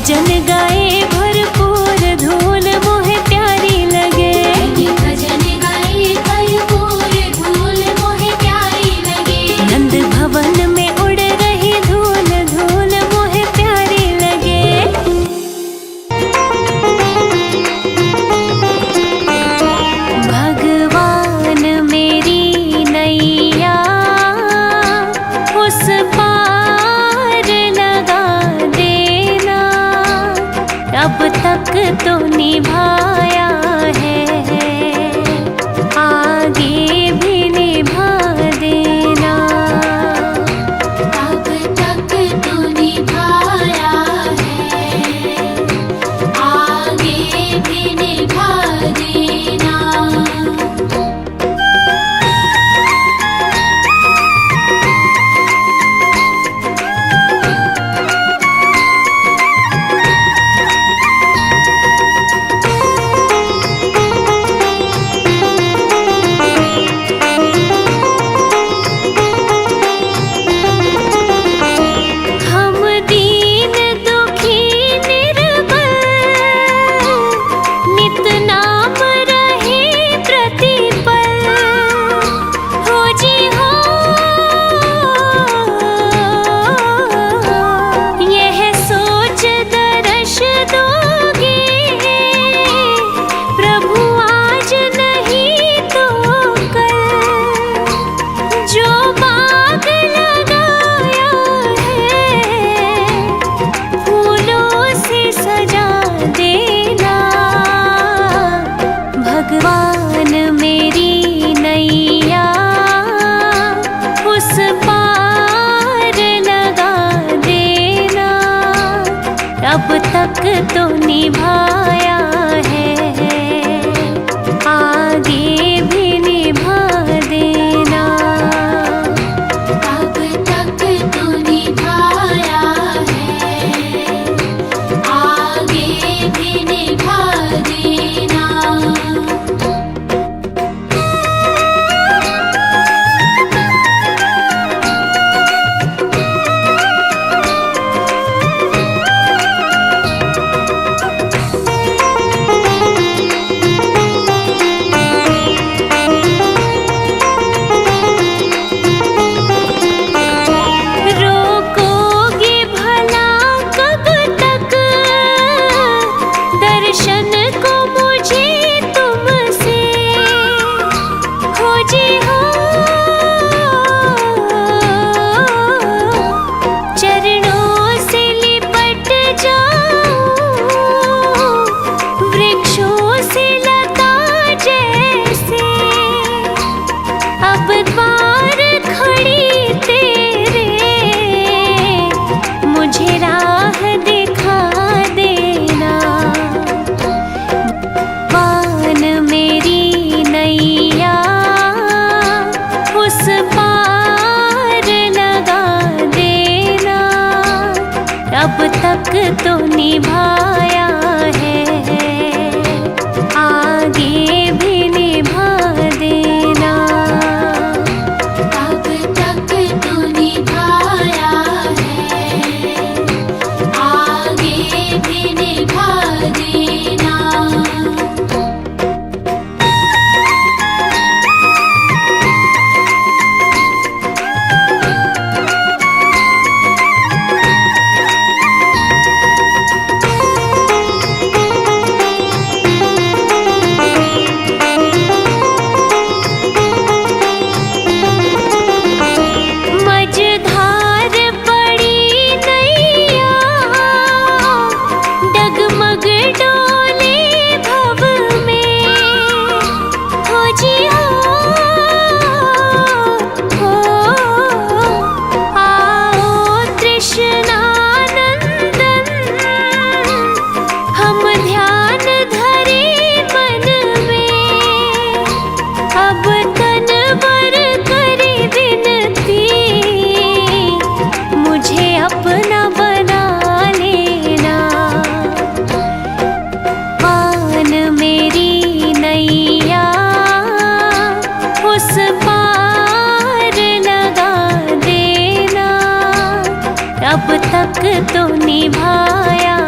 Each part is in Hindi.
भजन गाए भरपूर धूल मोहे प्यारी लगे। भजन गाए भरपूर धूल मोहे प्यारी लगे। नंद भवन में उड़ रही धूल धूल मोहे प्यारी लगे। भगवान मेरी नैया उस पार लगा देना, अब तक तो निभाया है आगे भी निभा देना। अब तक तो निभाया है आगे भी निभा देना। हम दीन दुखी निर्बल नित नाम रहे प्रतिपल। हो जी हो यह सोच दर्श दोगे प्रभु आज नहीं तो कल। जो बाग लगाया है फूलों से सजा देना। भगवान मेरी नैया उस पार लगा देना, अब तक तो निभाया है आगे भी निभा देना। अब तक तो निभाया है आगे भी निभा देना। रोकोगे भला कब तक दर्शन को मुझे तुमसे। हो जी हो चरणों से लिपट जाऊं वृक्षों से लता जैसे। अब द्वार खड़ी तेरे मुझे राह दिखा देना। भगवान मेरी नैया उस पार लगा देना, अब तक तो निभाया है आगे भी निभा देना। अब तक तो निभाया है आगे भी निभा देना। मझधार पड़ी नैया डगमग डोले भव में। हो जी हो आओ तृष्णानंदन हम ध्यान धरे मन में। अब तन वर करे विनती मुझे अपना बना लेना। भगवान मेरी नैया उस पार लगा देना, अब तक तो निभाया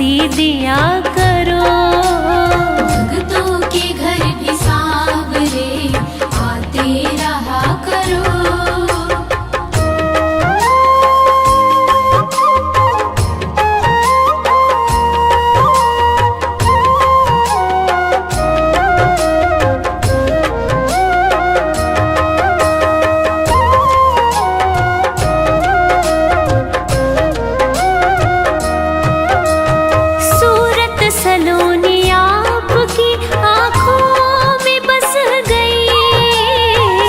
बस्ती दिया करो। भक्तों के घर भी सांवरे आते रहा करो। सूरत सलोनी आपकी आँखों में बस गई।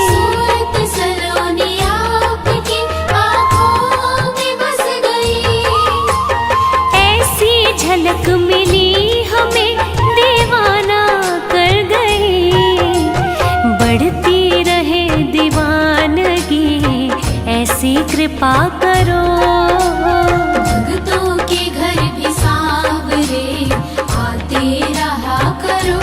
सूरत सलोनी आपकी आँखों में बस गई। ऐसी झलक मिली हमें दीवाना कर गई। बढ़ती रहे दीवानगी ऐसी कृपा करो। भक्तों के घर भी सांवरे आते रहा करो।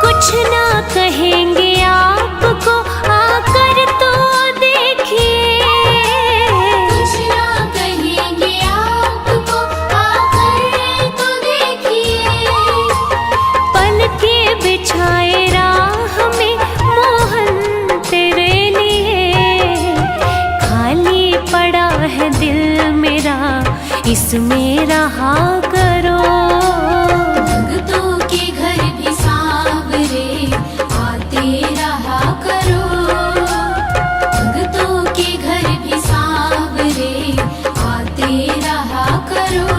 कुछ ना कहेंगे आपको आकर तो देखिए। कुछ ना कहेंगे आपको आकर तो देखिए। पलके बिछाए राह में मोहन तेरे लिए। खाली पड़ा है दिल मेरा इसमें रहा करो। भक्तों के घर भी सांवरे आते रहा करो। भक्तों के घर भी सांवरे आते रहा करो।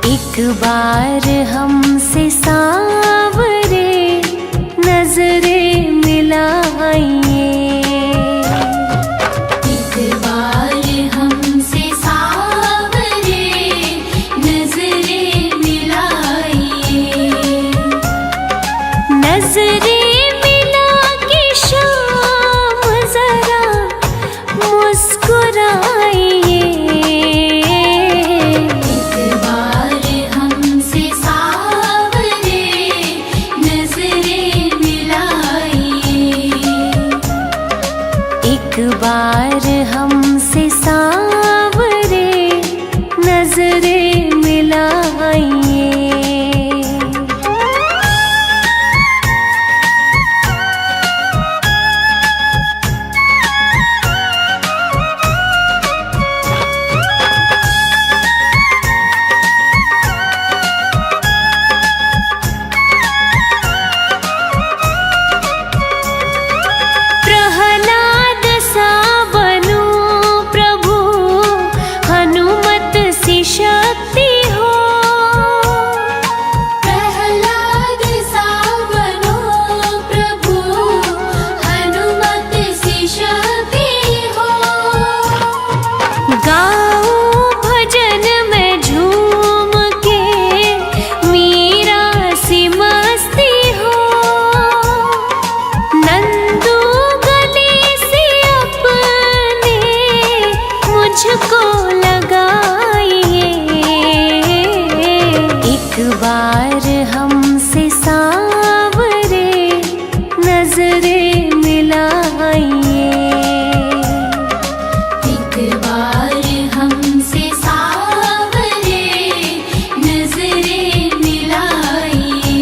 एक बार हमसे सांवरे नजरें मिलाइए। एक बार हमसे सांवरे नजरें मिलाइए। नजरें मिला के शाम जरा मुस्कुराइए। एक बार हमसे सांवरे नजरें मिलाइए। एक बार हमसे सांवरे नजरें मिलाइए। प्रहलाद सा बनूं प्रभु हनुमत सी शक्ति हो। प्रहलाद सा बनो प्रभु हनुमत सी शक्ति हो। गाऊं भजन में झूम के मीरा सी मस्ती हो। नंदू गले से अपने मुझको लगाइए। एक बार हमसे सांवरे नजरें मिलाइए। एक बार हमसे सांवरे नजरें मिलाइए।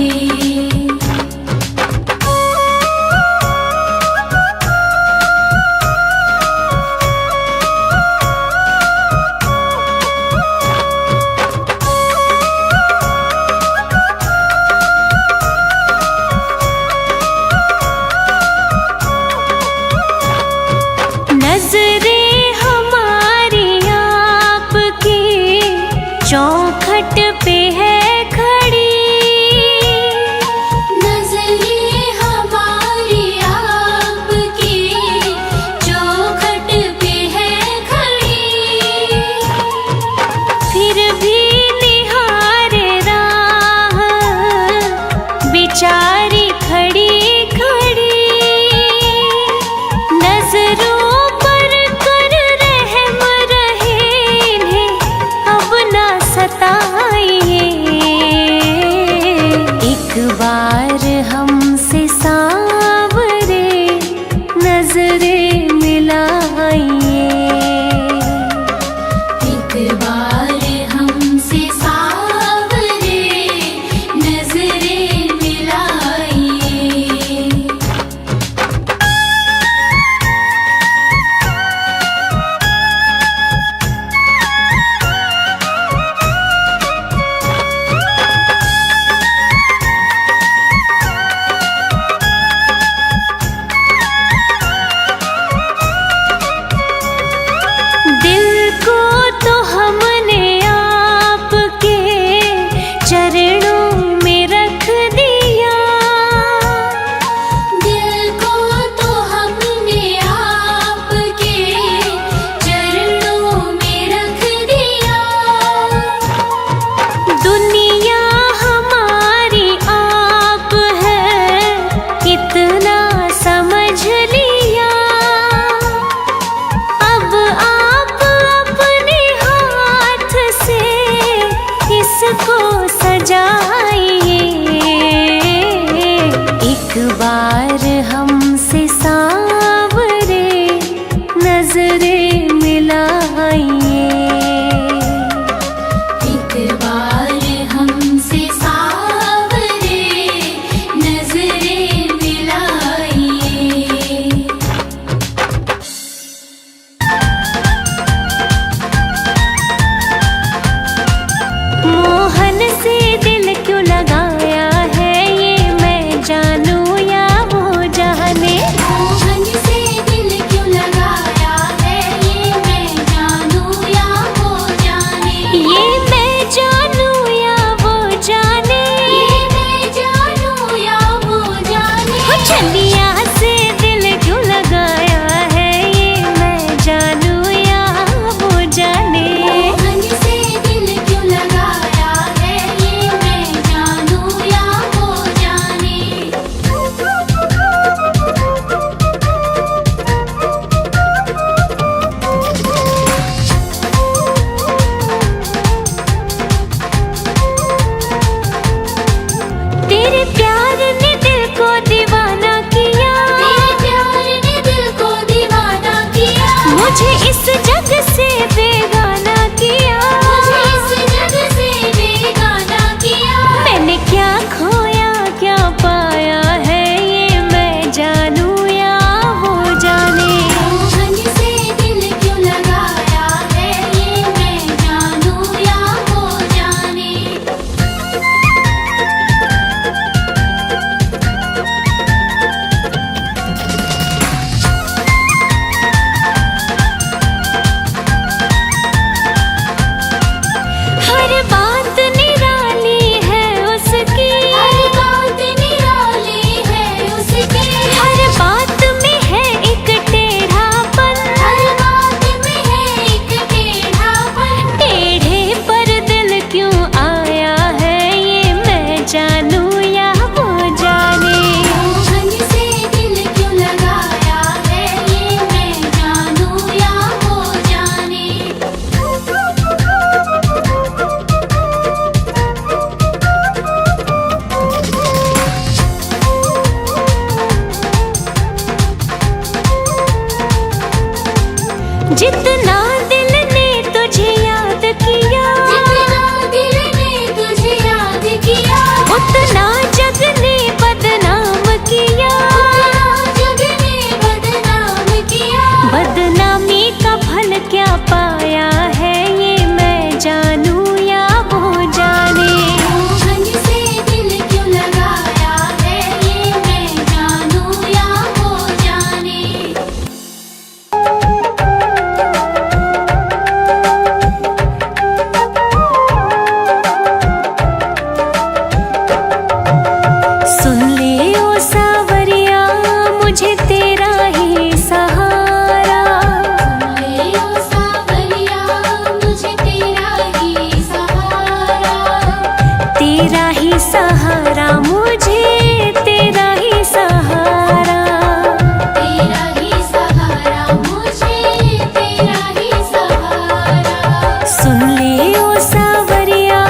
जितना दिल ने तुझे याद किया, जितना दिल ने तुझे याद किया, उतना जग ने बदनाम किया, उतना जग ने बदनाम किया। बदनामी का फल क्या पाया है ये मैं जानूं या वो जाने। मोहन से दिल क्यों लगाया है ये मैं जानूं या वो जाने। सुन ले ओ सावरिया मुझे तेरा ही सहारा, ले ओ सावरिया मुझे तेरा ही सहारा, तेरा ही सहारा मुझे तेरा ही सहारा। तेरा ही सहारा मुझे तेरा ही सहारा। सुन ले ओ सावरिया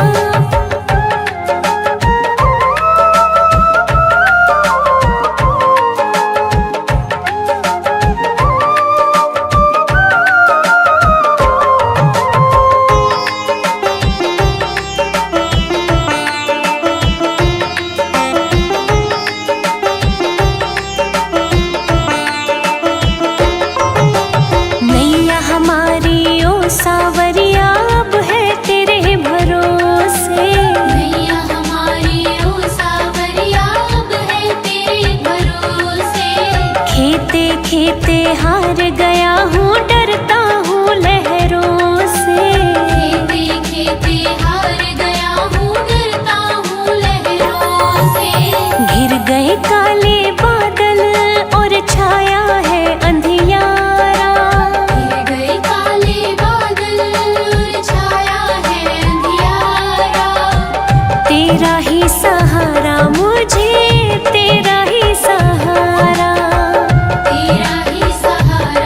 नैया हमारी ओ सावरिया अब है तेरे भरोसे। नैया हमारी ओ सावरिया अब है तेरे भरोसे। खेते खेते हार गया हूँ डरता हूँ लहरों से। खेते खेते हार गया हूँ डरता हूँ लहरों से। घिर गए काले बादल और छाया है अंधियारा, घिर गए काले बादल और छाया है अंधियारा। तेरा ही सहारा मुझे तेरा ही सहारा। तेरा ही सहारा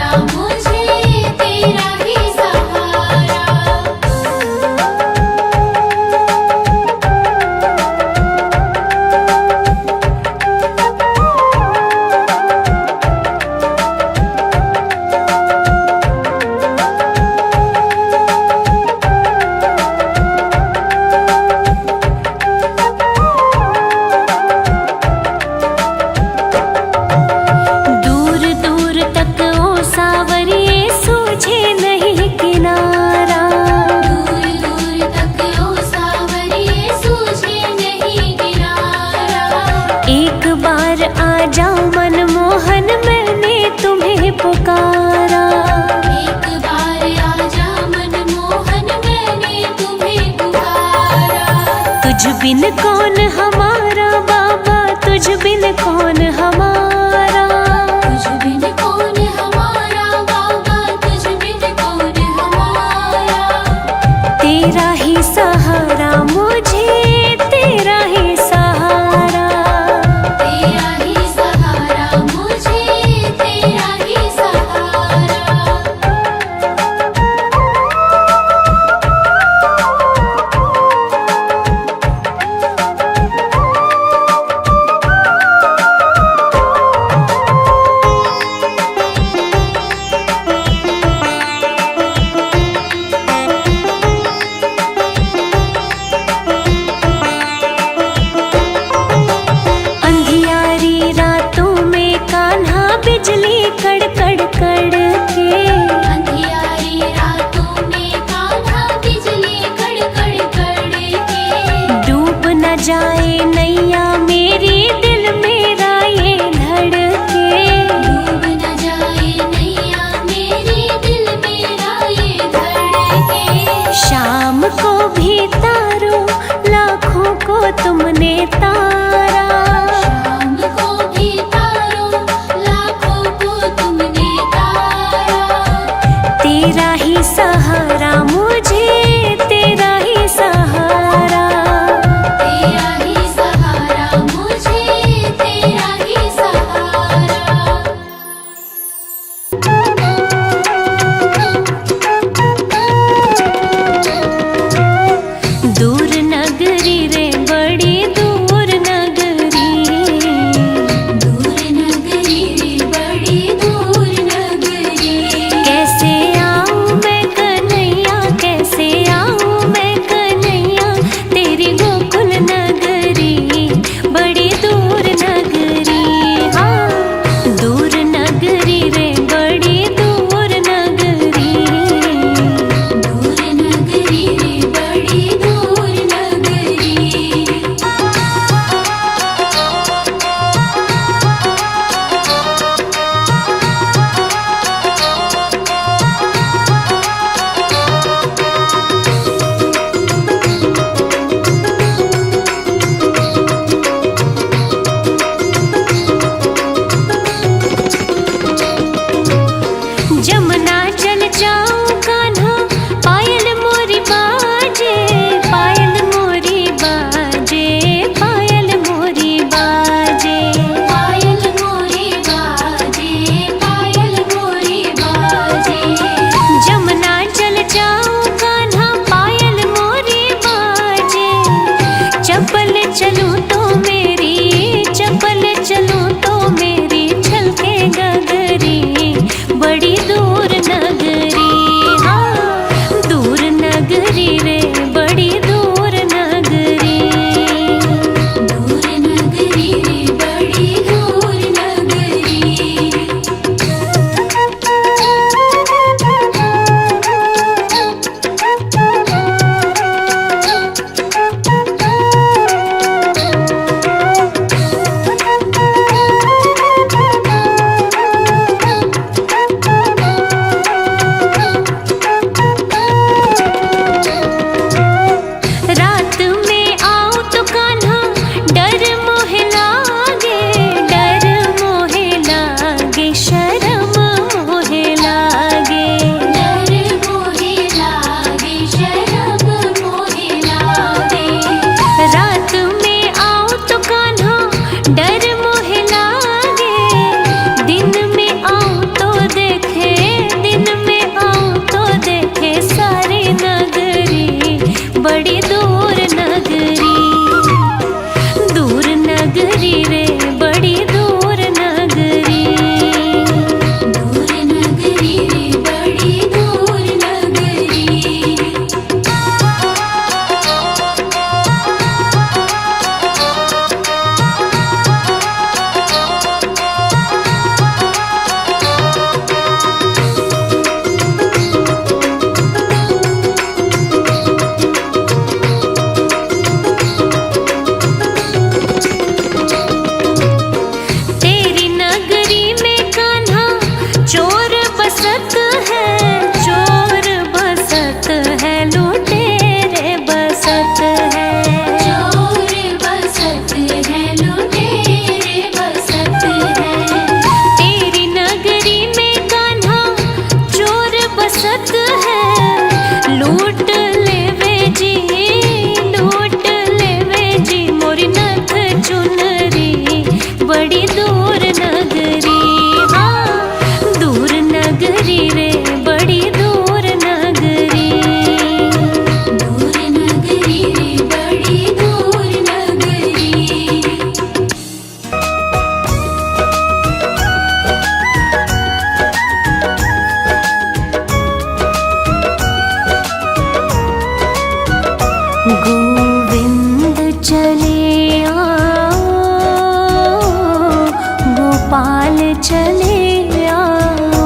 चले आओ,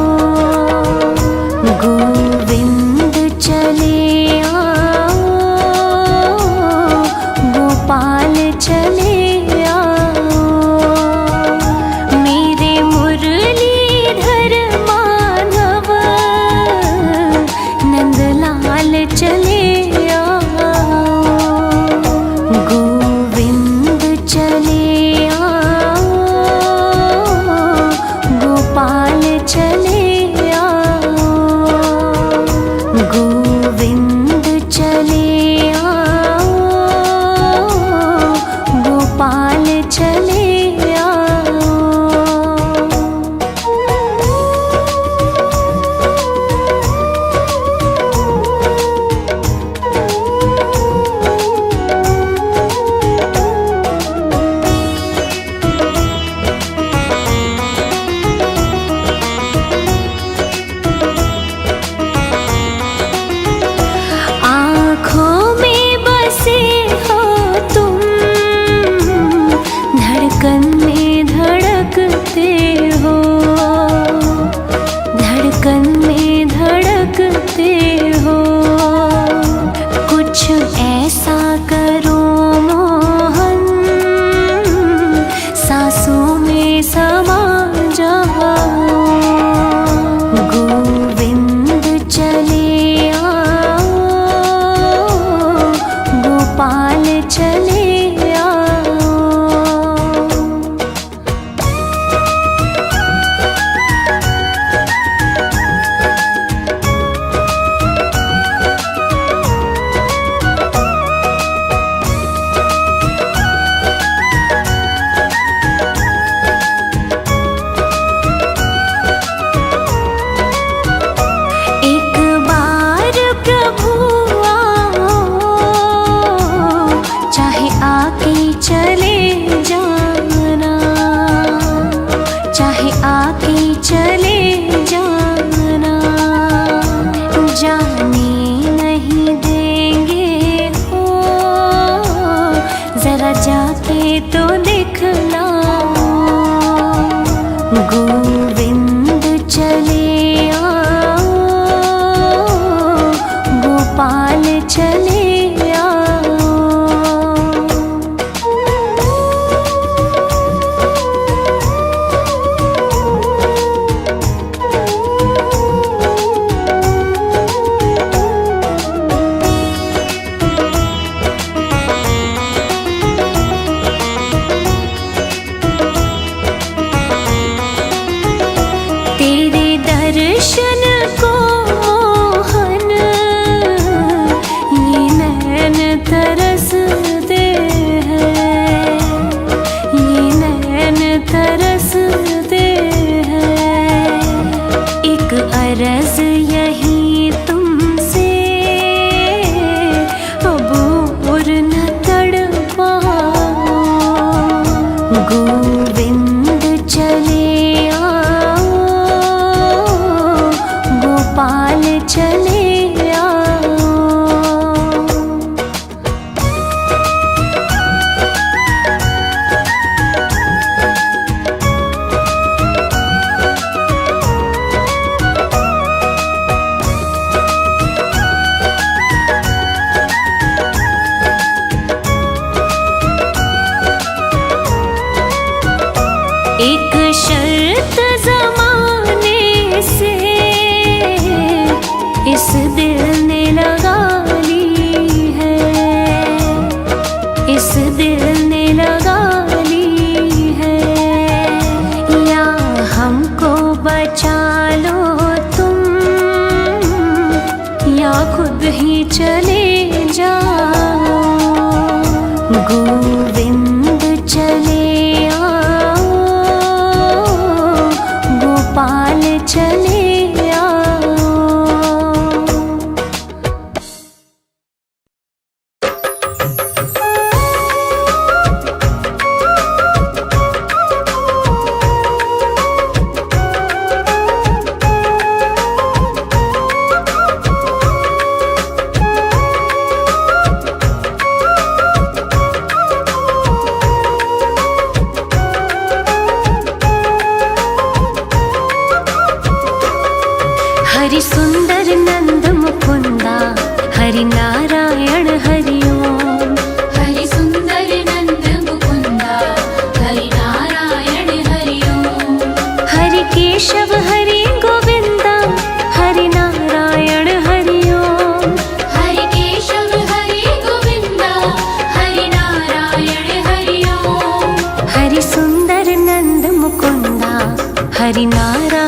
गोविंद चले आओ, गोपाल चले आओ, मेरे मुरलीधर माधव नंदलाल चले आओ, गोविंद चले आओ, गोपाल चले आओ, गोविंद चले आओ, गोपाल चले आओ। आँखों में बसे हो तुम, धड़कन में धड़कते हो, धड़कन में धड़कते हो, कुछ ऐसा करो मोहन, सांसों में समा जाओ, गोविंद चले आओ, गोपाल चले आओ। एक बार प्रभु आओ, चाहे आके चले जाना, चाहे आके चले जाना, जाने नहीं देंगे हो, जरा जाके तो दिखलाओ, गोविंद चले आओ, गोपाल चले आओ। तेरे दर्शन को मोहन, ये नैन तरसते हैं, ये नैन तरसते हैं, एक अर्ज यही तुमसे, अब और न तड़पाओ, गोविंद चले आओ, गोपाल चले आओ। एक शर्त ज़माने से इस दिल ने लगा ली है, इस दिल ने लगा ली है, या हमको बचा लो तुम, या खुद ही चले जाओ, गोविंद चले आओ, गोपाल चले आओ।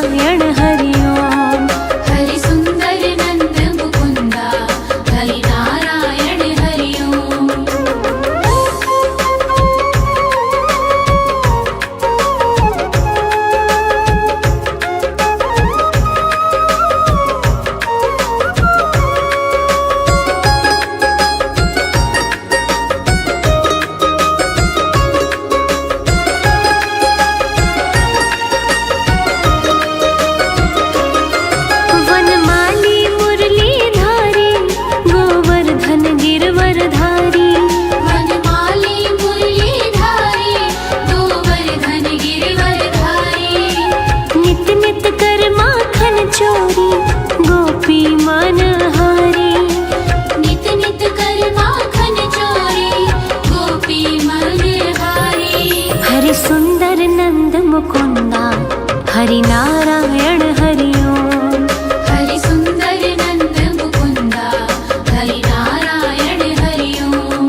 नारायण हरि ओम। हरि सुंदर नंद मुकुंदा हरि नारायण हरि ओम। वनमाली मुरलीधारी गोवर्धन गिरवरधारी। वनमाली मुरलीधारी गोवर्धन गिरवरधारी। नित नित कर माखन चोरी गोपी मनहारी। नित नित कर माखन चोरी गोपी मनहारी। हरि सुंदर नंद मुकुंदा हरि नारायण हरि ओम। हरि सुंदर नंद मुकुंदा हरि नारायण हरि ओम।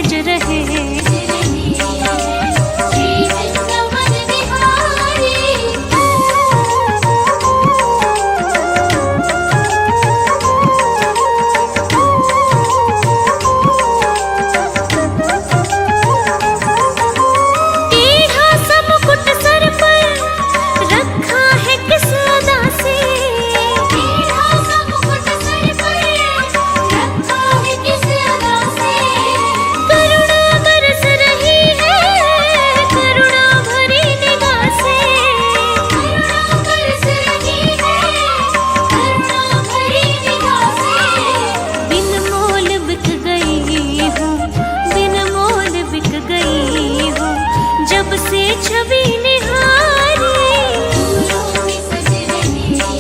सज रहे। श्री वृंदावन बिहारी। टेढ़ा सा मुकुट सर पर रखा है किस अदा से, टेढ़ा सा मुकुट सर पर रखा है किस अदा से। करुणा बरस रही है करुणा भरी निगाह से। करुणा बरस रही है करुणा भरी निगाह से। बिन मोल बिक गई हूँ, बिन मोल बिक गई हूँ, जब से छवि निहारी। फूलों में सज रही है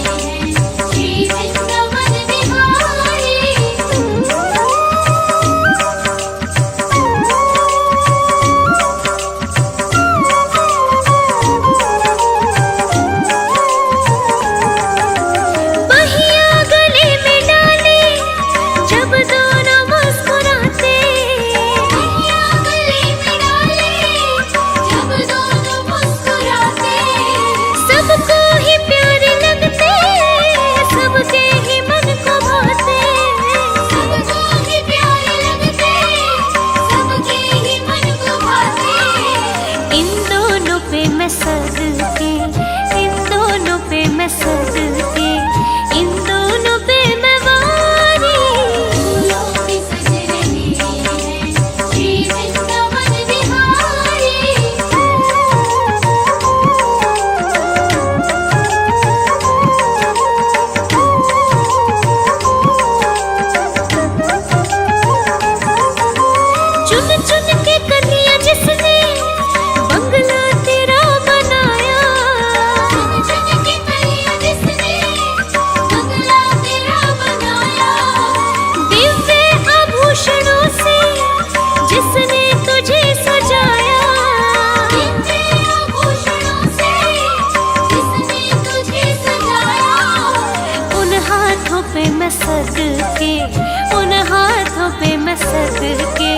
श्री वृंदावन बिहारी। बहिया गले में डाले जब दोनों मुस्कुराते। मैया गले में डाले जब दोनों मुस्कुराते। सबको ही प्यारे लगते, सबके ही मन को भाते। सबको ही प्यारे लगते, सबके ही मन को भाते। इन दोनों पे मैं सदके, इन दोनों पे मैं सदके, इन दोनों पे मैं वारी। फूलों में सज रही है श्री वृंदावन बिहारी। चुन चुन के कन्या जिसने बंगला तेरा बनाया। चुन चुन के कलियां जिसने बंगला तेरा बनाया। दिव्य आभूषणों से जिसने तुझे सजाया। दिव्य आभूषणों से जिसने तुझे सजाया। उन हाथों पे मैं सदके, उन हाथों पे मैं सदके,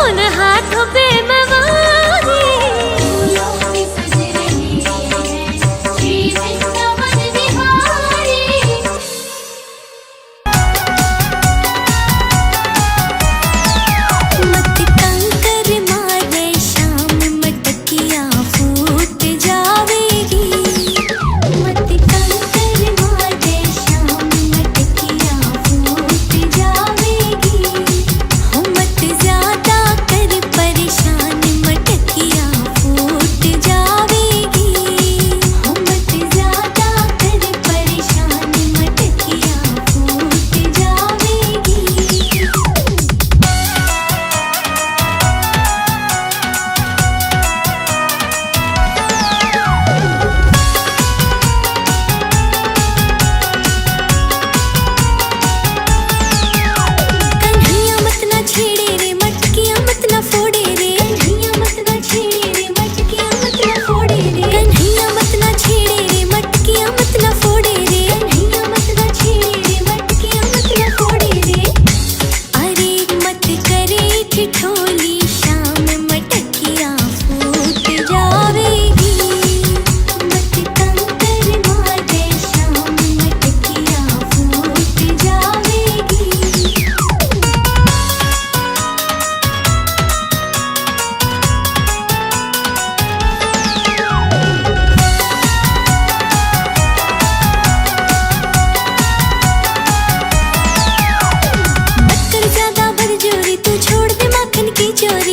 उन हाथों पे मैं वारी। फूलों में सज रही है श्री वृंदावन बिहारी। मत कंकर मारे शाम मटकिया फूट जावेगी। मत कंकर मारे शाम मटकिया फूट जावेगी। हो मत ज्यादा कर परेशान मटकिया फूट जावेगी। हो मत ज्यादा कर परेशान मटकिया फूट जावेगी। कन्हैया मत ना छेड़े रे मटकिया मत ना फोड़े रे। कन्हैया मत ना छेड़े रे मटकिया मत ना फोड़े रे। कन्हैया मत ना छेड़े रे मटकिया मत ना फोड़े रे। कन्हैया मत ना छेड़े रे मटकिया मत ना फोड़े रे। अरे मत करे ठिठोली शाम मटकिया फूट जावेगी। मत कंकर मारे शाम मटकिया फूट जावेगी। मत कर ज्यादा बरजोरी तू छोड़ दे माखन की चोरी।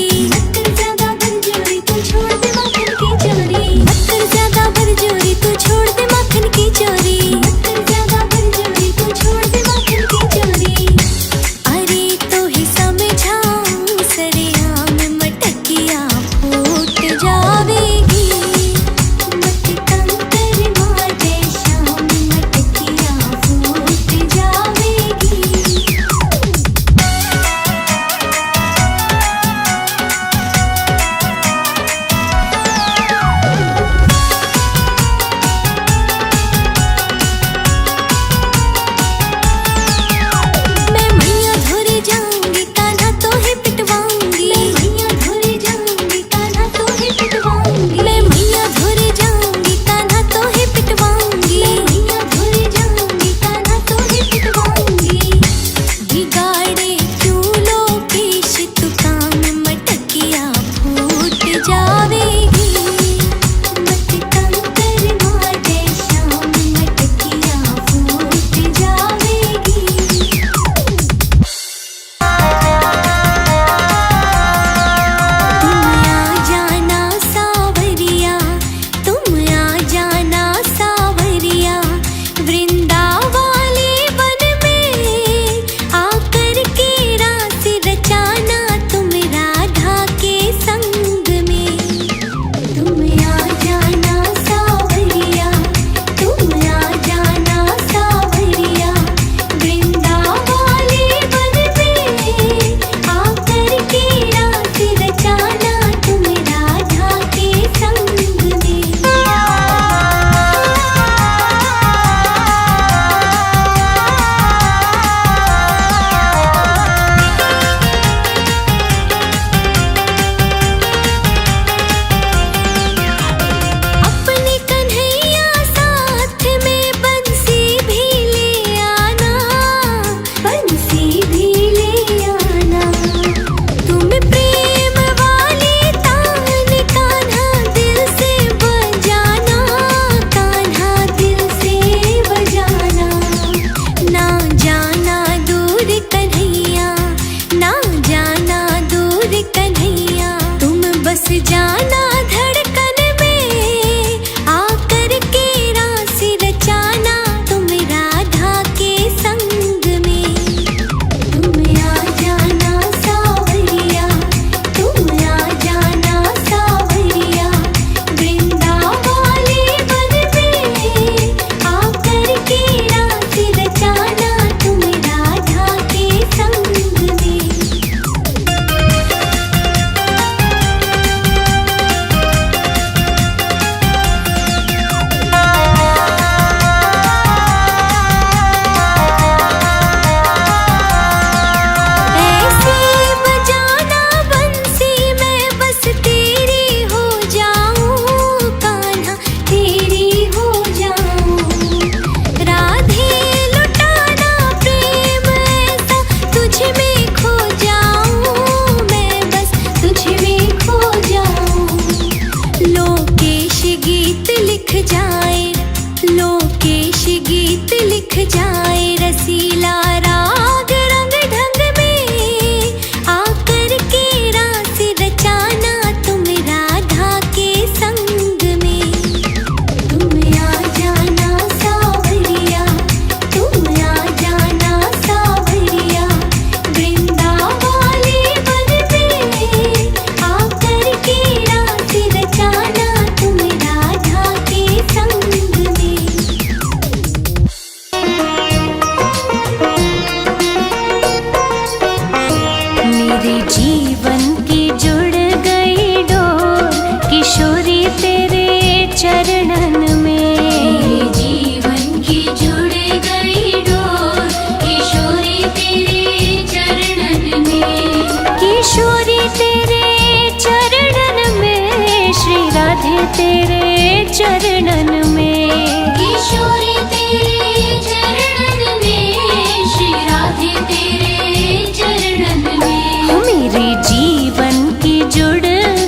तेरे चरणन में, किशोरी तेरे चरणन में, श्री राधे तेरे चरणन में। मेरे जीवन की जुड़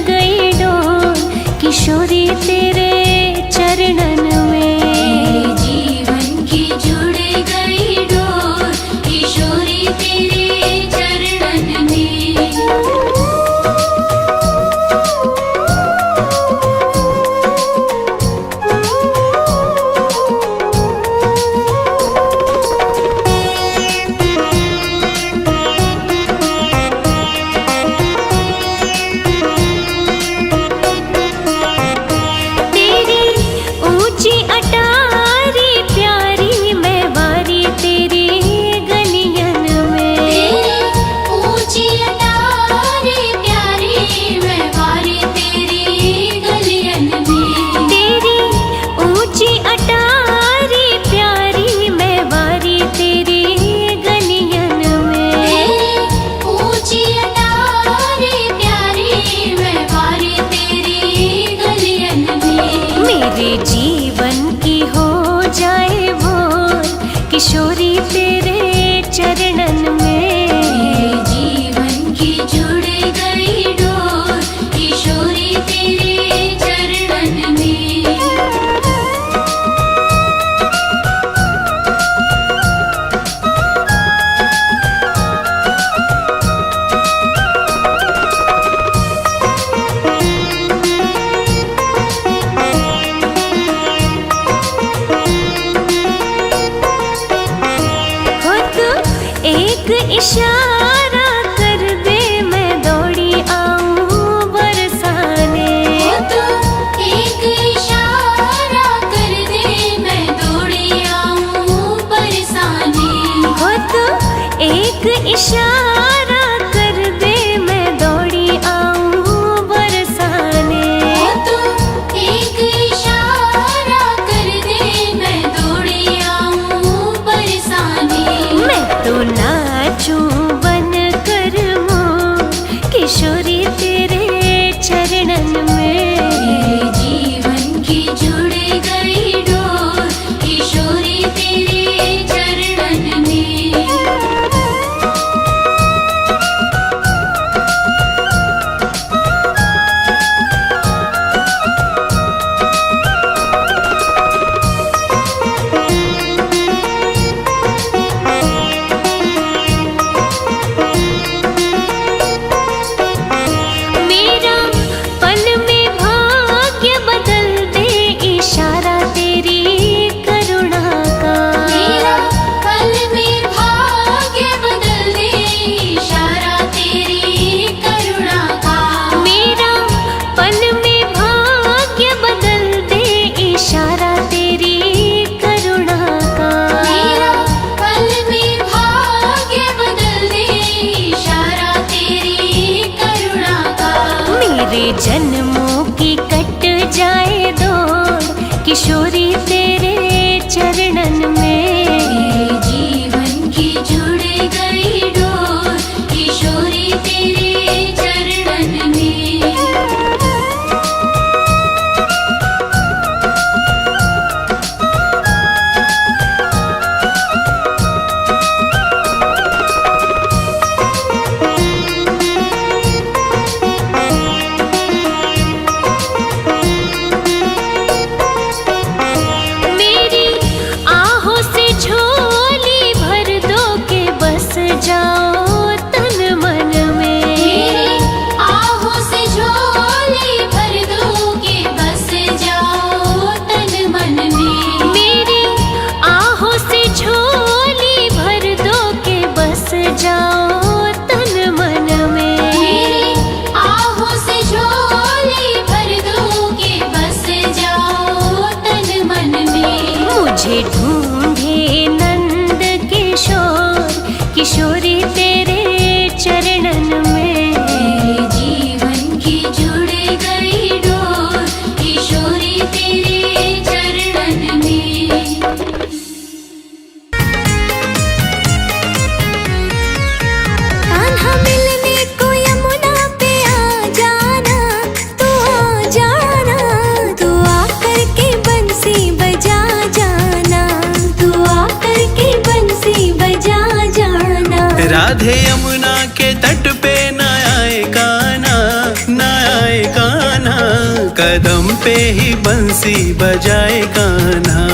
गई डोर किशोरी तेरे चरणन में। मेरे जीवन की जुड़ गई डोर किशोरी तेरे चरणन में। जीवन की हो जाए वो किशोरी तेरे चरणन में। मेरे जीवन की जुड़ गई डोर किशोरी तेरे चरणन में। एक इशारा कर दे मैं दौड़ी आऊं बरसाने। तो एक इशारा कर दे मैं दौड़ी आऊं बरसाने। हो तो एक इशारा कर दे मैं दौड़ी आऊं बरसाने। तो एक इशारा कर दे मैं दौड़ी आऊं बरसाने। मैं तो नाचूं बन कर मोर किशोरी तेरे चरणन में। मेरे जीवन की जुड़ गई डोर किशोरी तेरे चरणन में। जन्मों की कट जाए दौड़ किशोरी तेरे चरणन में। मेरे जीवन की जुड़ गई डोर किशोरी तेरे चरणन में। राधे यमुना के तट पे न आए कान्हा, न आए कान्हा। कदम पे ही बंसी बजाए कान्हा,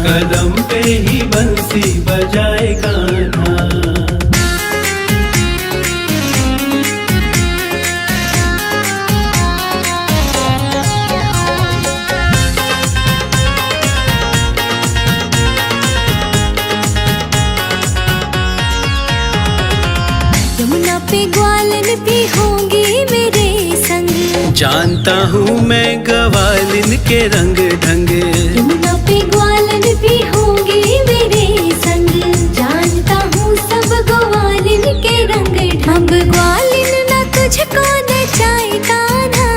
कदम पे ही बंसी बजाए कान्हा। यमुना पे ग्वालन भी होंगे मेरे संग, जानता हूँ मैं ग्वालिन के रंग ढंग। यमुना पे ग्वालन भी होंगे मेरे संग, जानता हूँ सब ग्वालिन के रंग ढंग। ग्वालिन ना तुझको नचाए कान्हा,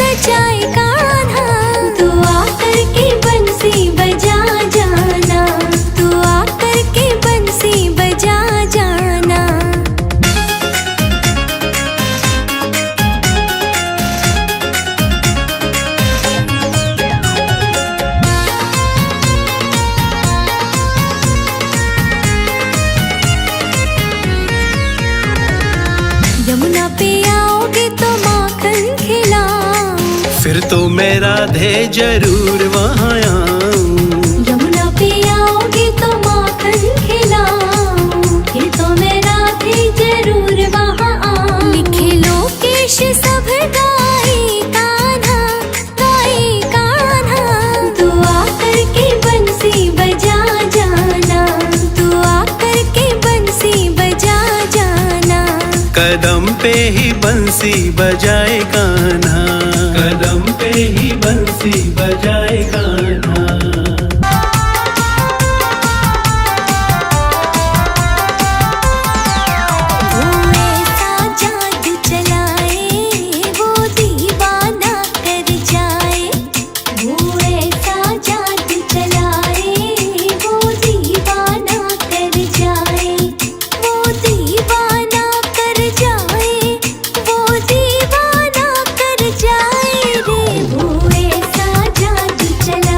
नचाए कान्हा। तू आकर के बंसी बजा जाना, तू आकर के बंसी बजा जाना। यमुना पे आओगे तो माखन खिलाऊं, फिर तो मैं राधे जरूर वहाँ आऊं। यमुना पे आओगे तो माखन खिलाऊं, फिर तो मैं राधे जरूर वहाँ आऊं। लिखे लोकेश सब गाए कान्हा, गाए कान्हा। तू आकर के बंसी बजा जाना, तू आकर के बंसी बजा जाना। कदम पे ही बंसी बजाए कान्हा, कदम पे ही बंसी बजाए कान्हा। वो ऐसा जादू चलाए, वो दीवाना कर जाए। वो ऐसा जादू चलाए, वो दीवाना कर जाए। वो दीवाना कर जाए, वो दीवाना कर जाए रे। वो ऐसा जादू चलाए।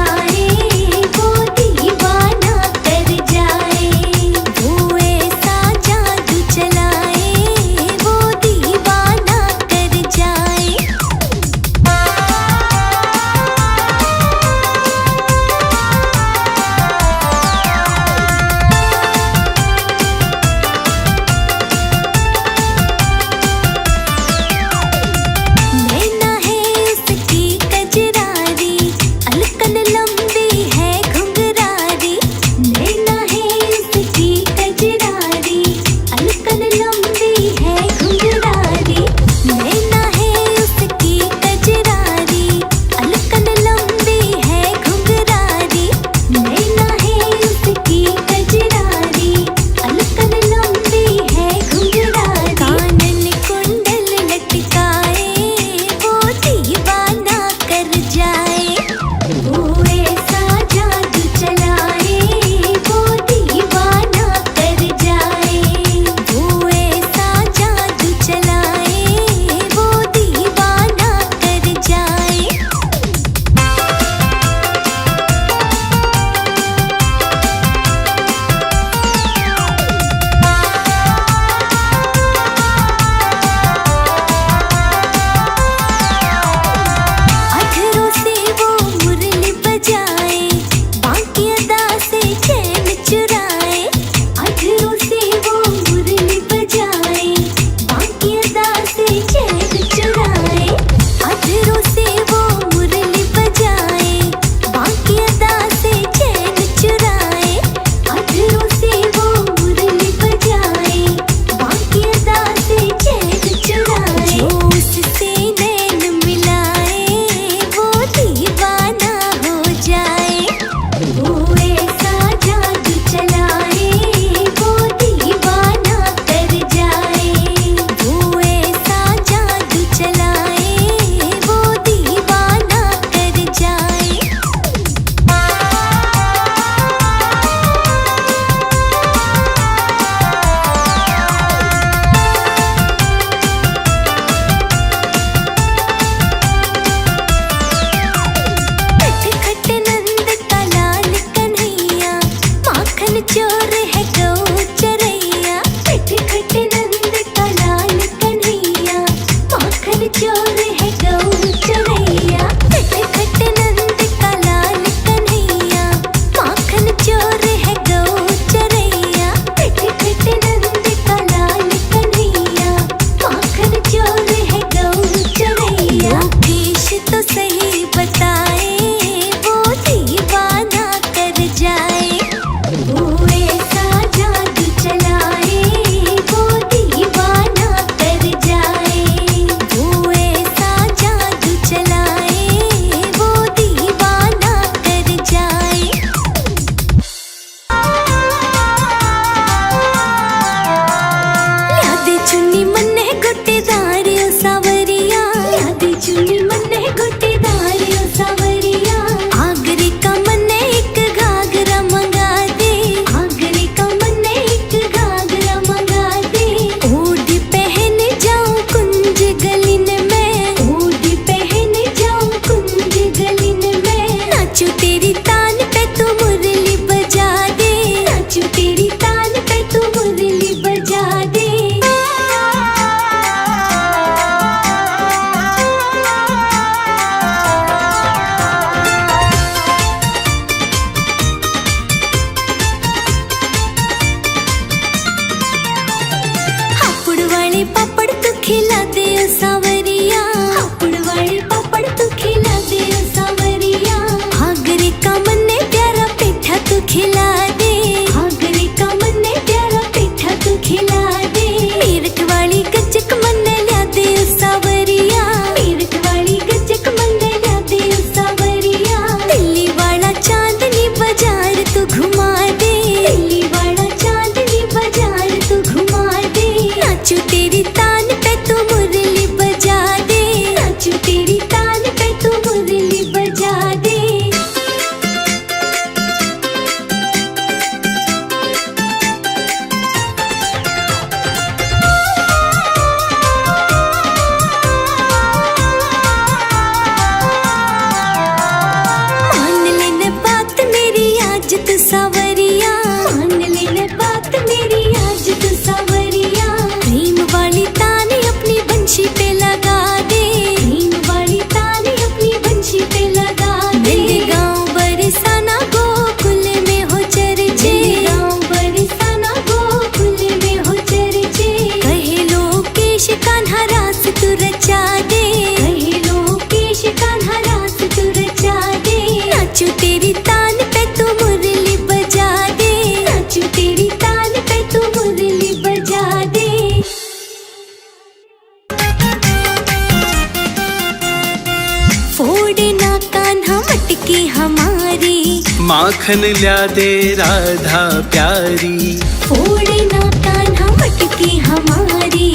फोड़ना कान्हा मटकी हमारी, माखन ल्या दे राधा प्यारी। फोड़ना कान्हा मटकी हमारी,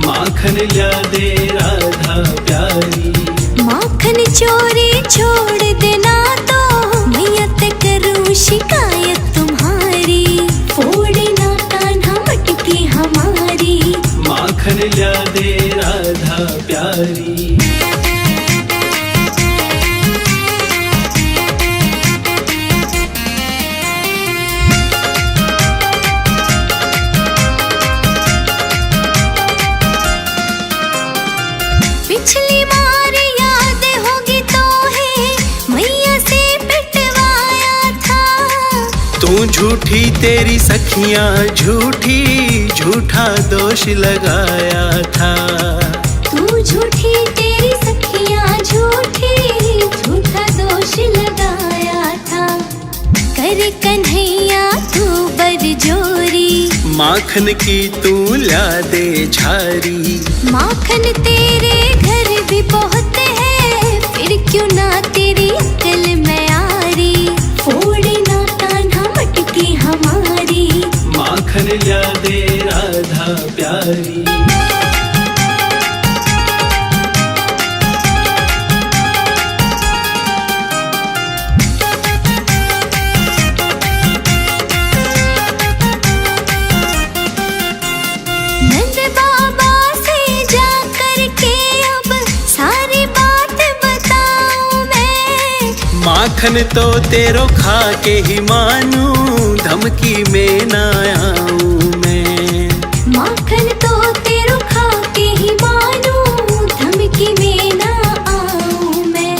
माखन ल्या दे राधा प्यारी। माखन चोरी छोड़ देना तो मैया ते करूं शिकायत तुम्हारी। फोड़ना कान्हा मटकी हमारी, माखन ल्या दे राधा प्यारी। पिछली बार याद होगी तो है मैया से पिटवाया था। तू झूठी तेरी सखियां झूठी, झूठा दोष लगाया था। तू झूठी तेरी सखियां झूठी, झूठा दोष लगाया था। कर कन्हैया तू बरजोरी, माखन की तू ल्या दे झारी। माखन तेरे घर भी बहुत है, फिर क्यों ना तेरी अक्ल में आरी। फोड़ना कान्हा मटकी हमारी, माखन ल्या दे राधा प्यारी। नंद बाबा से जा करके अब सारी बात बताऊं मैं। माखन तो तेरो खा के ही मानूं, धमकी में ना आऊं मैं। माखन तो तेरो खा के ही मानूं, धमकी में ना आऊं मैं।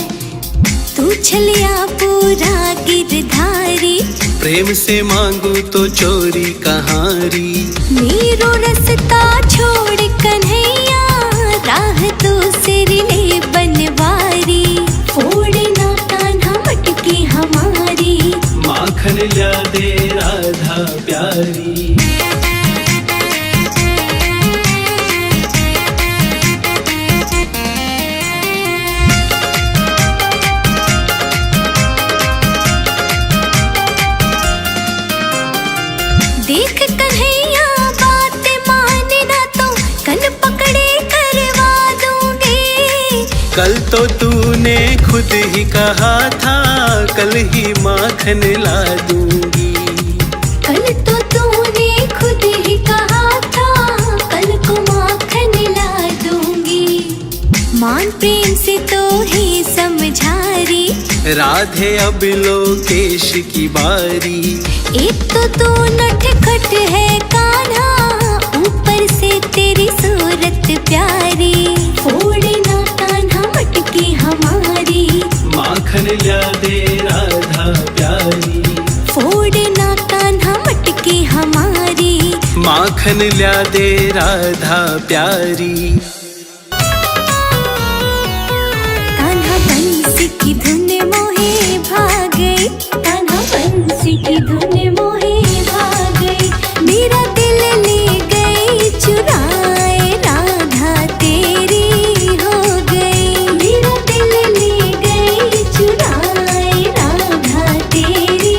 तू छलिया पूरा गिरधारी, प्रेम से मांगू तो चोरी कहारी। मेरो रास्ता छोड़ कन्हैया, राह दूसरी ले बनवारी। फोड़ना कान्हा मटकी हमारी, माखन ल्या दे राधा प्यारी। देख कन्हैया बात मानना तो कन पकड़े करवा दूंगी। कल तो तूने खुद ही कहा था, कल ही माखन ला दूंगी। कल तो तूने खुद ही कहा था, कल को माखन ला दूंगी। मान प्रेम से तो ही समझारी, राधे अब लोकेश की बारी। एक तो तू नटखट है कान्हा, ऊपर से तेरी सूरत प्यारी। फोड़ना कान्हा मटकी हमारी, माखन ल्या दे राधा प्यारी। फोड़ना कान्हा मटकी हमारी, माखन ल्या दे राधा प्यारी। कान्हा बंसी की धुन मोहे भाग गई, कान्हा बंसी की धुन मोहे भाग गई। मेरा दिल ले गई चुराए, राधा तेरी हो गई। मेरा दिल ले गई चुराए, राधा तेरी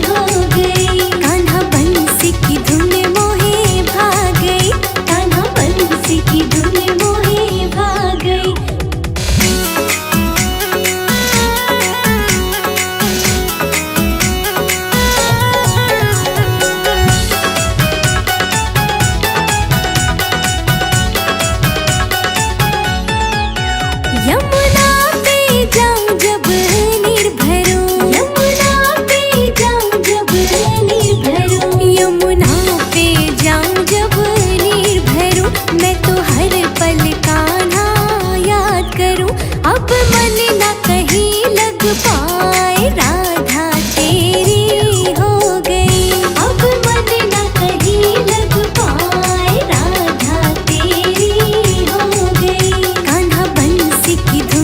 हो गई। कान्हा बंसी की धुन मोहे भाग गई, कान्हा बंसी की धुन मोहे भाग गई। यमुना पे जाऊं जब निर्भरों, यमुना पे जाऊं जब निर्भरों। यमुना पे जाऊं जब निर्भरों, मैं तो हर पल कान्हा याद करूं। अब मन ना कहीं लग पाए, राधा तेरी हो गई। अब मन ना कहीं लग पाए, राधा तेरी हो गई। कान्हा बंसी की धुन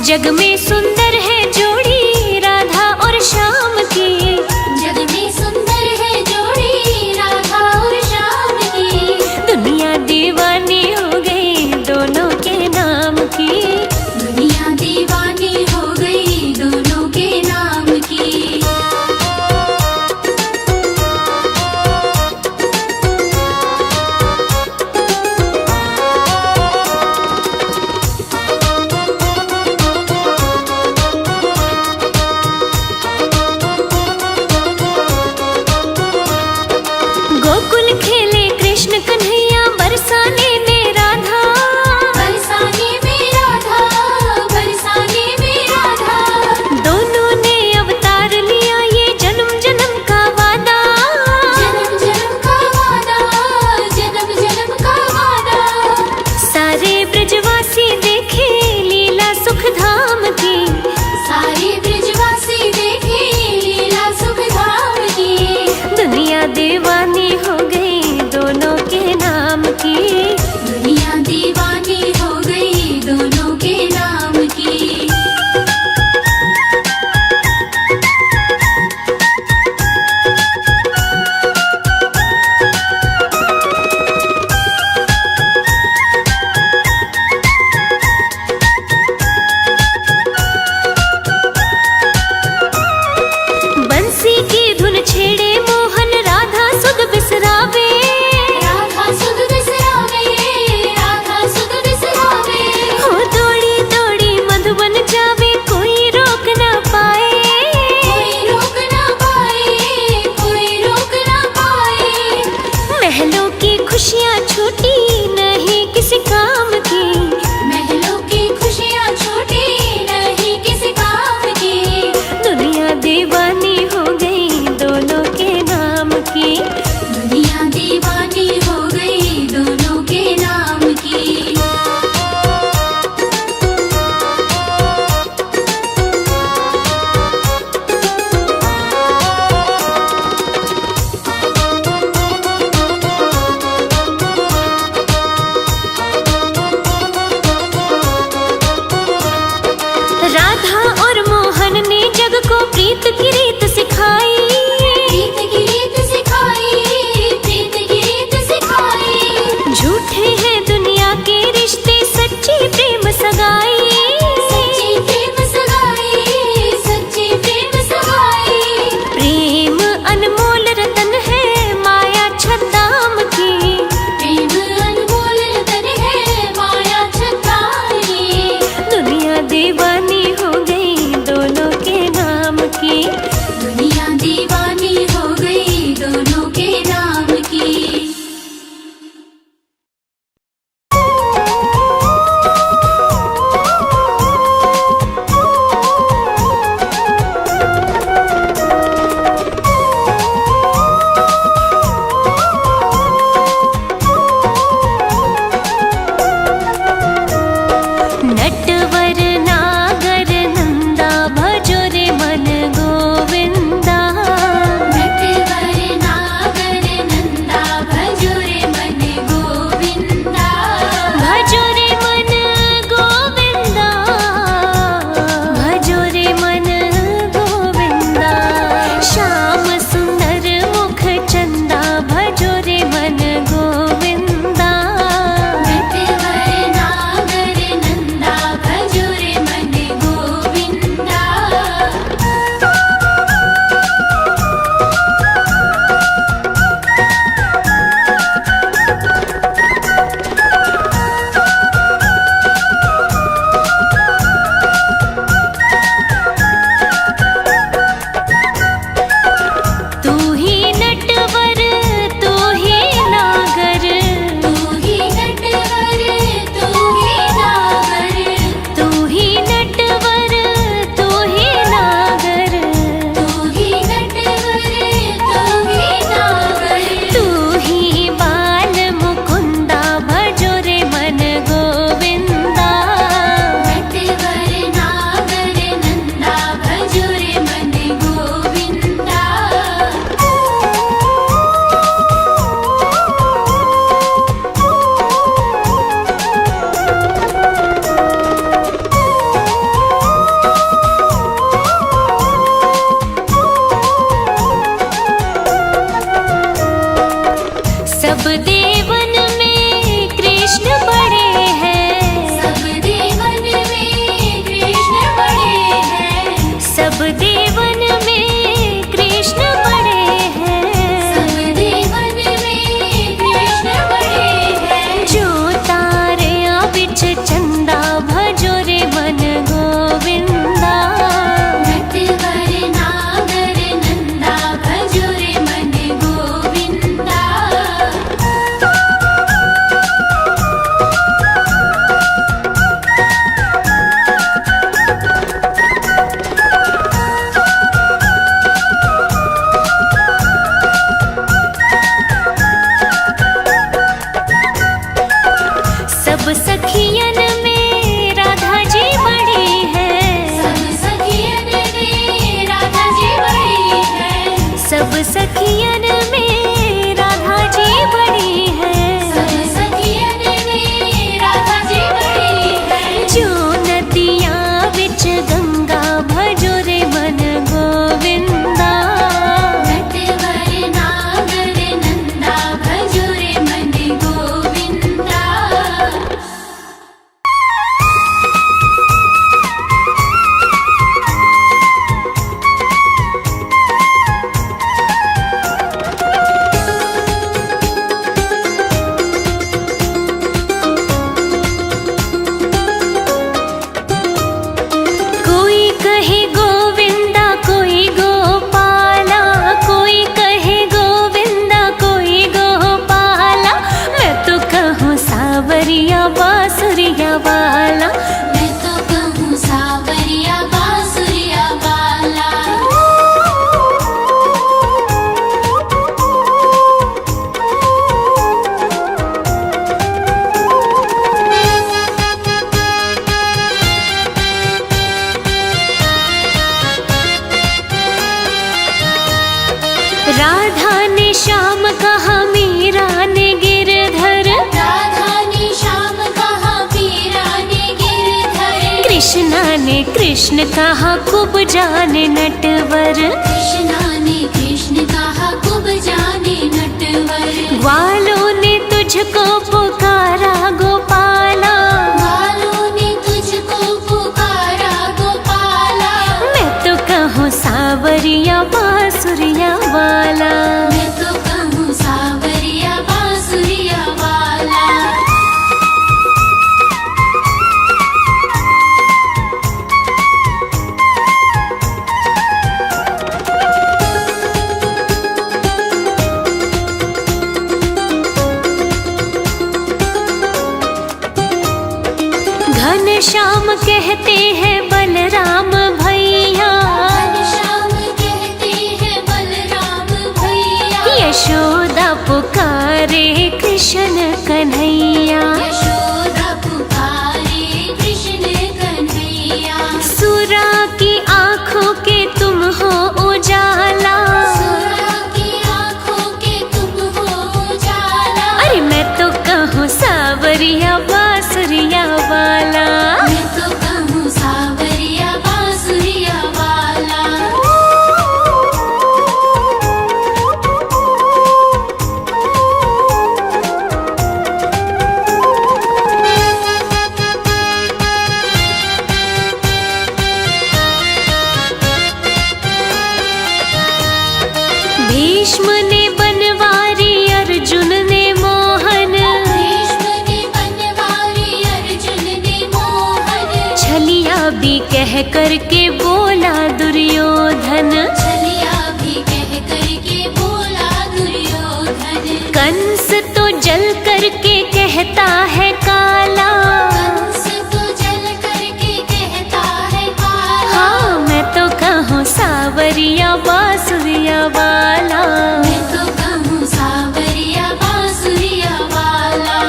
जग में सुंदर है जोड़ी राधा और श्याम की। जग में सुंदर है जोड़ी राधा और श्याम की। दुनिया दीवानी हो गई दोनों के नाम की। दुनिया दीवानी हो गई दोनों के नाम की। राधा ने श्याम कहा मीरा ने गिरधर, राधा ने श्याम कहा मीरा ने गिरधर, कृष्णा ने कृष्ण कहा कुब जाने नटवर, कृष्णा ने कृष्ण कहा कुब जाने नटवर, ग्वालों ने तुझको पुकारा गोपाला, ग्वालों ने तुझको पुकारा गोपाला, मैं तो कहूँ सावरिया बांसुरिया वाला। मैं तो कहूँ सावरिया बांसुरिया वाला। घनश्याम कहते हैं बलराम भैया, घनश्याम कहते हैं बलराम भैया, यशोदा पुकारे कृष्ण कन्हैया, यशोदा पुकारे कृष्ण कन्हैया, सुरा की आँखों के तुम हो उजाला, सुरा की आँखों के तुम हो उजाला, अरे मैं तो कहूँ सावरिया बांसुरिया वाला। मैं तो कहूँ सावरिया बांसुरिया वाला। भीष्म ने बनवारी अर्जुन ने मोहन, भीष्म ने बनवारी अर्जुन ने मोहन, छलिया भी कह करके बोला दुर्योधन, छलिया भी कह करके बोला दुर्योधन, कंस तो जल करके कहता है काला, कंस तो जल करके कहता है काला, हाँ मैं तो कहूँ सावरिया बांसुरिया वाला। मैं तो कहूँ सावरिया बांसुरिया वाला।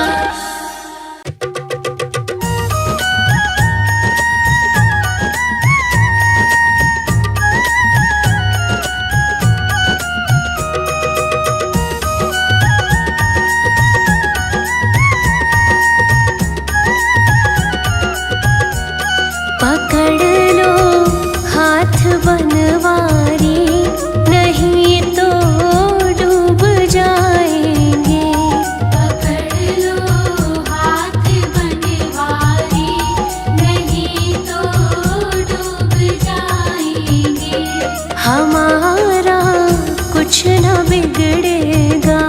पकड़ लो हाथ बनवारी, नहीं तो डूब जाएंगे, पकड़ लो हाथ बनवारी, नहीं तो डूब जाएंगे, हमारा कुछ न बिगड़ेगा,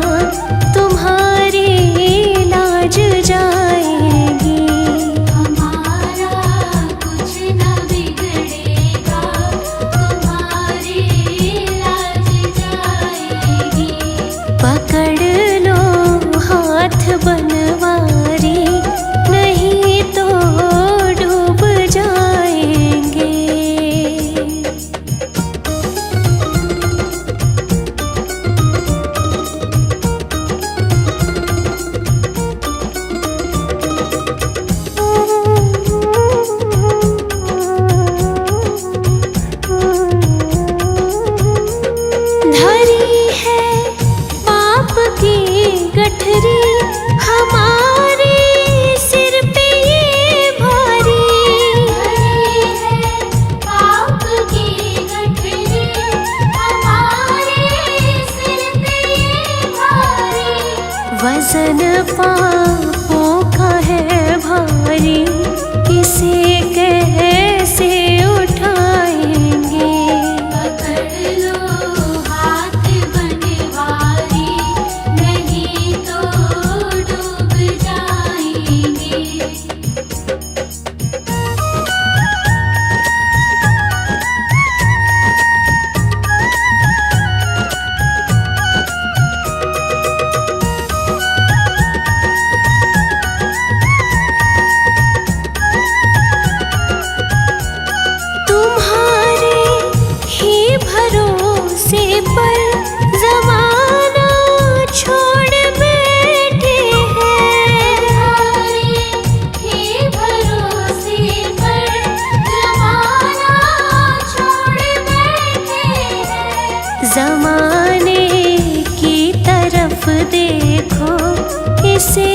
तुम्हारी लाज जाएगी, हमारा कुछ न बिगड़ेगा, तुम्हारी लाज जाएगी, पकड़ लो हाथ बनवारी, नहीं तो डूब जाएंगे। धरी है पाप की गठरी, हमारे सिर पे ये भारी, धरी है पाप की गठरी, हमारे सिर पे ये भारी, वजन पापों का है भारी, इसे कैसे उठाएंगे, पकड़ लो हाथ बनवारी, नहीं तो डूब जाएंगे, से